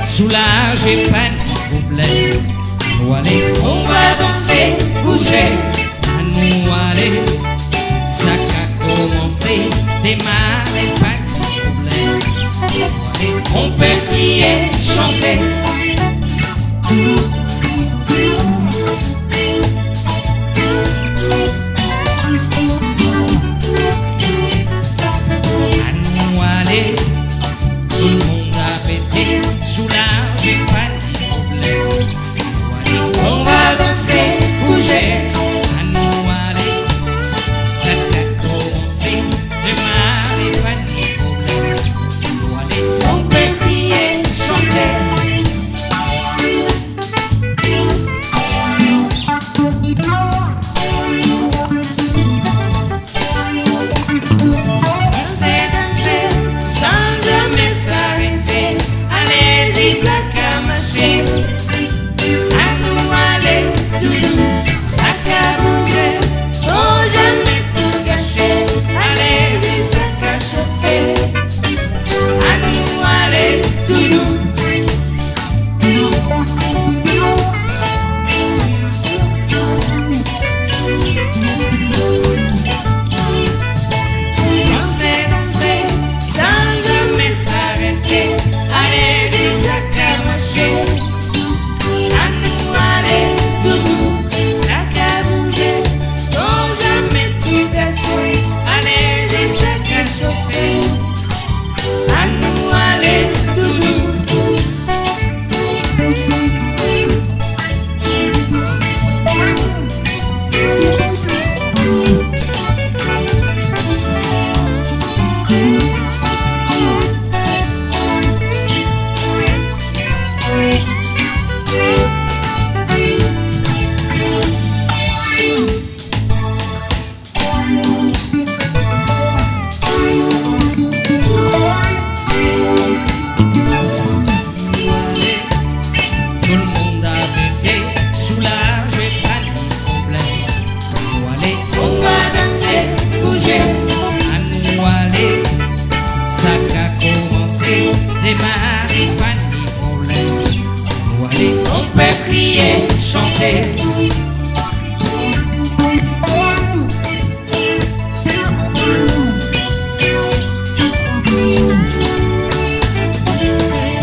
Soulagez, pas de problème. Nous aller, on va danser, bouger. À nous aller, ça a commencé. Démarrer, pas de problème. Nous aller, on peut crier, chanter. À nous aller, tout le monde a fêté. Soulagez, pas de problème. On va danser, bouger. À nous aller, ça a commencé. Démarrer, pas de problème. Nous aller, on peut crier, chanter. Danser, danser, sans jamais s'arrêter. Allez-y, ça a marché. À nous aller, doudou, ça a bougé. Faut jamais tout gâcher. Allez-y, ça a chauffé. À nous aller, doudou. Danser, danser, sans jamais s'arrêter. Allez-y, ça a marché. À nous aller, doudou, ça a bougé. Faut jamais tout gâcher. Allez-y, ça a chauffé. À nous aller, doudou. Tout le monde a fêté, soulagé, pas de problème. Nous aller, on va danser, bouger. À nous aller, ça a commencé. Démarrer, pas de problème. Nous aller, on peut crier, chanter.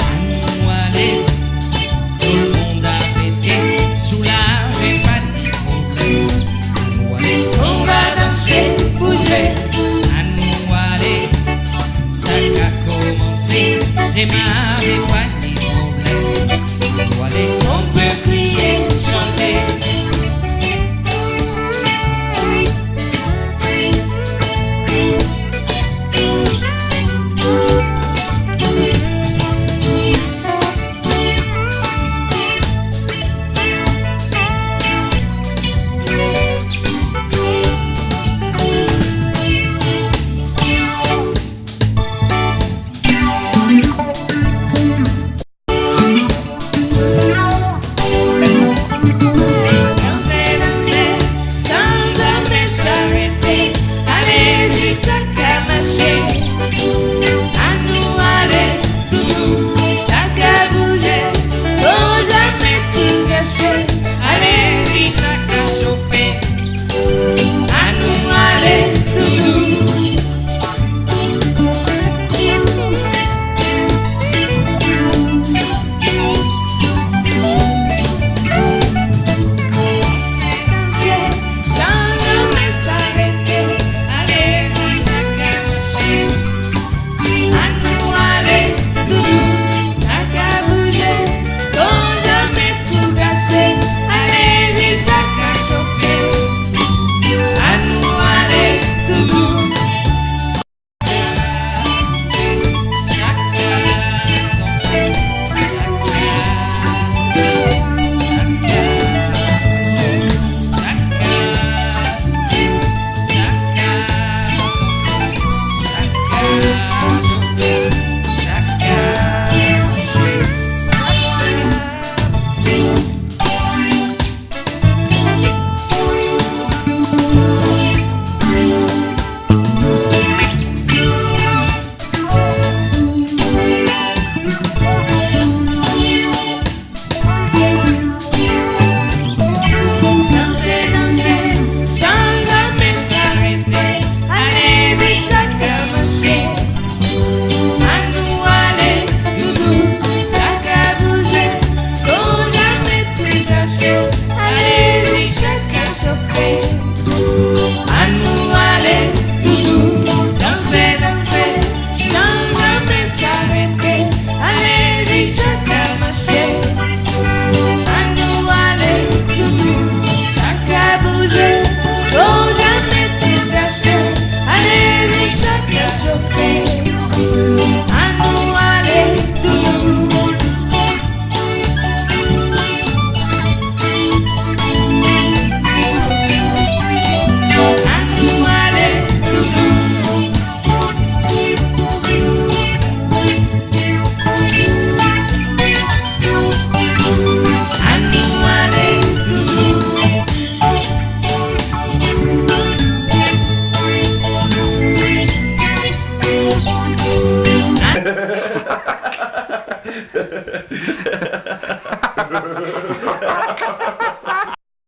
À nous aller, tout le monde a fêté, soulagé, pas de problème. À nous aller, on va danser, bouger. À nous aller, ça a commencé. Démarrer, pas de problème. À nous aller, on peut crier, chanter.